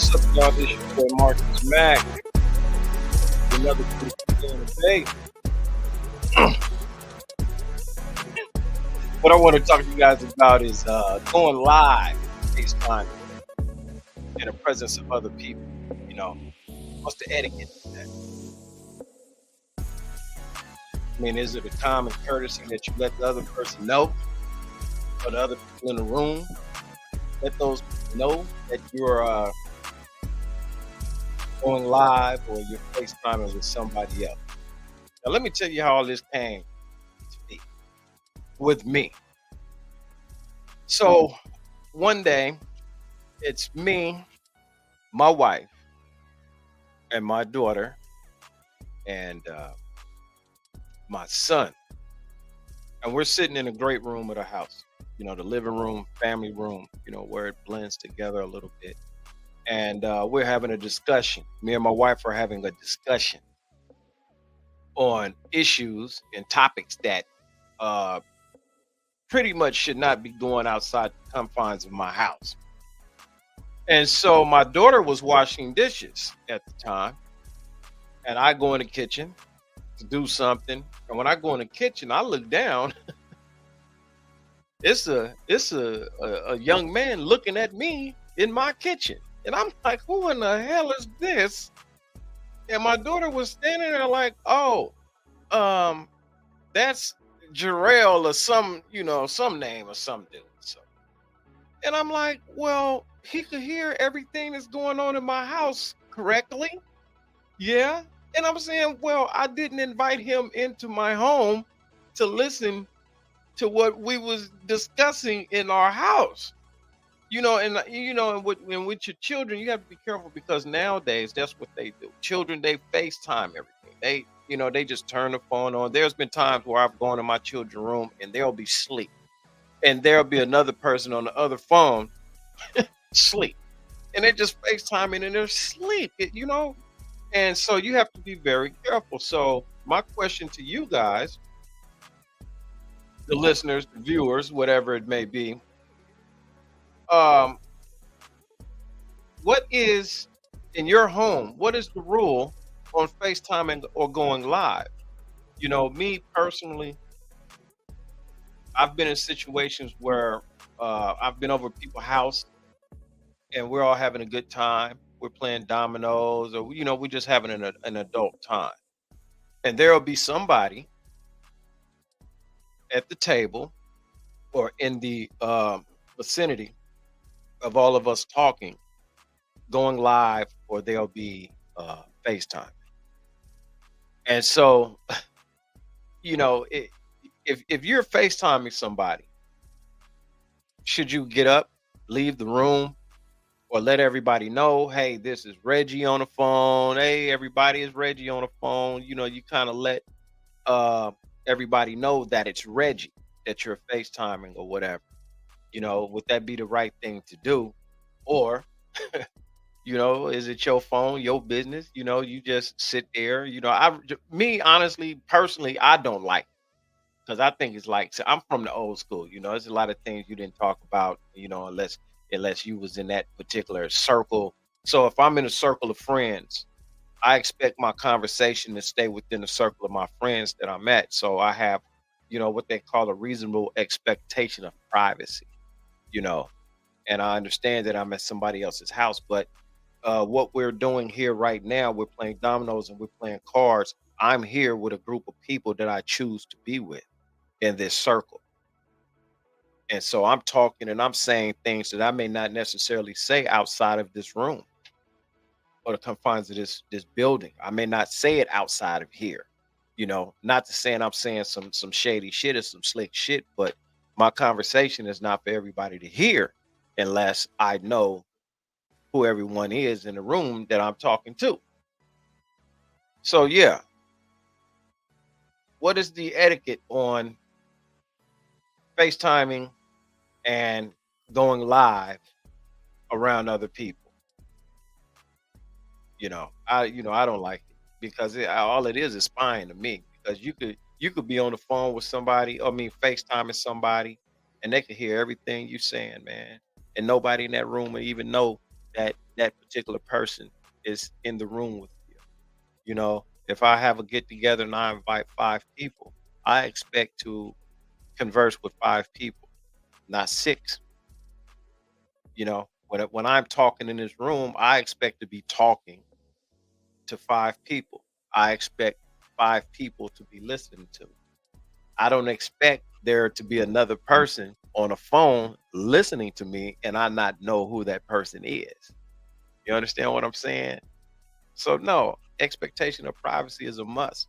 What's up, y'all? This your boy Marcus Mack. Another beautiful day in the day. What I want to talk to you guys about is going live FaceTime in the presence of other people. You know, what's the etiquette of that? I mean, is it a common courtesy that you let the other person know, or the other people in the room let those people know that you're going live or you're FaceTiming with somebody else? Now, let me tell you how all this came to be with me. So one day, it's me, my wife, and my daughter, and my son. And we're sitting in a great room of the house, the living room, family room, where it blends together a little bit. And we're having a discussion. Me and my wife are having a discussion on issues and topics that pretty much should not be going outside the confines of my house. And so my daughter was washing dishes at the time, and I go in the kitchen to do something. And when I go in the kitchen, I look down. It's a young man looking at me in my kitchen, and I'm like, "Who in the hell is this?" And my daughter was standing there like, "Oh, that's Jarrell or some name or some dude." So, and I'm like, "Well, he could hear everything that's going on in my house correctly." Yeah. And I'm saying, well, I didn't invite him into my home to listen to what we was discussing in our house. And with your children, you have to be careful because nowadays that's what they do. Children, they FaceTime everything. They just turn the phone on. There's been times where I've gone in my children's room and they'll be asleep. And there'll be another person on the other phone sleep. And they're just FaceTiming and they're asleep. And so you have to be very careful. So my question to you guys, the listeners, the viewers, whatever it may be, um, what is in your home? What is the rule on FaceTiming or going live? Me personally, I've been in situations where I've been over at people's house and we're all having a good time. We're playing dominoes, or we're just having an adult time. And there'll be somebody at the table or in the vicinity of all of us talking, going live, or there'll be FaceTime. And so, you know, it, if you're FaceTiming somebody, should you get up, leave the room, or let everybody know, hey, this is Reggie on the phone. Hey, everybody, is Reggie on the phone. You kind of let everybody know that it's Reggie, that you're FaceTiming or whatever. Would that be the right thing to do? Or, is it your phone, your business? You just sit there. Me, honestly, personally, I don't like, because I think it's like, so I'm from the old school. There's a lot of things you didn't talk about, unless you was in that particular circle. So if I'm in a circle of friends, I expect my conversation to stay within the circle of my friends that I'm at. So I have, what they call a reasonable expectation of privacy, you know, and I understand that I'm at somebody else's house. But what we're doing here right now, we're playing dominoes and we're playing cards. I'm here with a group of people that I choose to be with in this circle. And so I'm talking and I'm saying things that I may not necessarily say outside of this room or the confines of this building. I may not say it outside of here. Not to saying I'm saying some shady shit or some slick shit, but my conversation is not for everybody to hear unless I know who everyone is in the room that I'm talking to. So yeah, what is the etiquette on FaceTiming and going live around other people? I don't like it because all it is spying to me. Because you could be on the phone with somebody, FaceTiming somebody, and they could hear everything you saying, man, and nobody in that room would even know that that particular person is in the room with you. You know, if I have a get together and I invite 5 people, I expect to converse with 5 people, not six. You know, when I'm talking in this room, I expect to be talking to 5 people. I expect 5 people to be listening to me. I don't expect there to be another person on a phone listening to me and I not know who that person is. You understand what I'm saying? So no, expectation of privacy is a must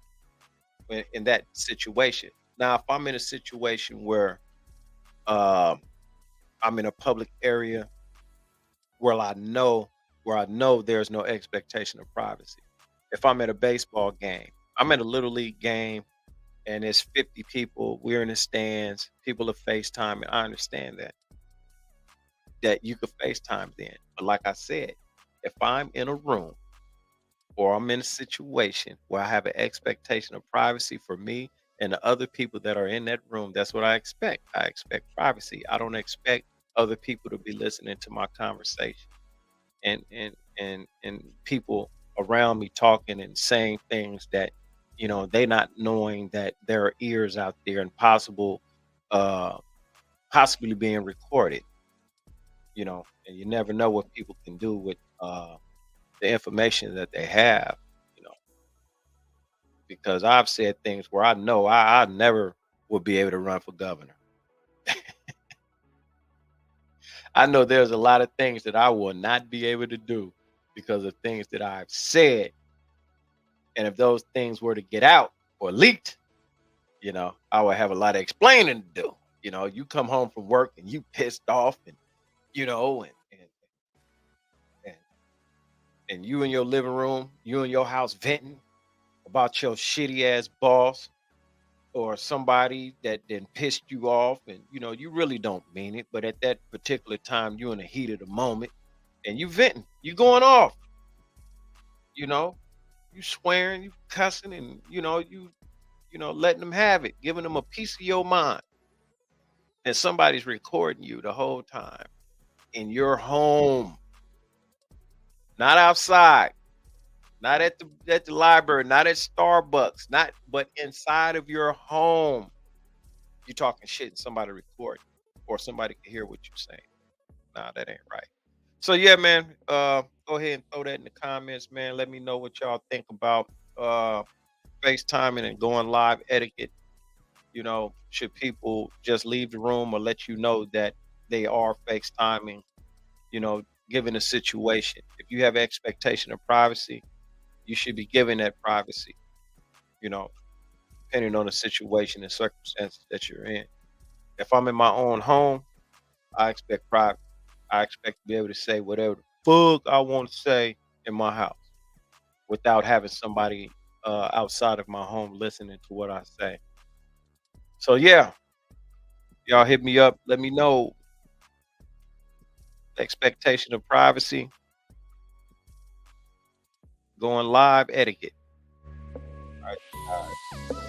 in that situation. Now, if I'm in a situation where um, I'm in a public area where I know there's no expectation of privacy. If I'm at a baseball game, I'm at a little league game and it's 50 people, we're in the stands, people are FaceTiming. I understand that you could FaceTime then. But like I said, if I'm in a room or I'm in a situation where I have an expectation of privacy for me and the other people that are in that room, that's what I expect. I expect privacy. I don't expect other people to be listening to my conversation and people around me talking and saying things that they not knowing that there are ears out there and uh possibly being recorded, and you never know what people can do with the information that they have, you know, because I've said things where I know I never would be able to run for governor. I know there's a lot of things that I will not be able to do because of things that I've said. And if those things were to get out or leaked, I would have a lot of explaining to do. You come home from work and you pissed off and you know, and and you in your living room, you in your house venting about your shitty ass boss or somebody that then pissed you off, and you really don't mean it, but at that particular time you're in the heat of the moment and you venting, you going off, you know, you swearing, you cussing, and letting them have it, giving them a piece of your mind, and somebody's recording you the whole time in your home, not outside, not at the library, not at Starbucks, not but inside of your home. You talking shit and somebody recording, or somebody can hear what you're saying. Nah, that ain't right. So yeah, man, go ahead and throw that in the comments, man. Let me know what y'all think about uh FaceTiming and going live etiquette. Should people just leave the room or let you know that they are FaceTiming, given a situation? If you have expectation of privacy, you should be given that privacy, you know, depending on the situation and circumstances that you're in. If I'm in my own home, I expect privacy. I expect to be able to say whatever the fuck I want to say in my house without having somebody outside of my home listening to what I say. So yeah, y'all hit me up. Let me know expectation of privacy, going live etiquette. All right.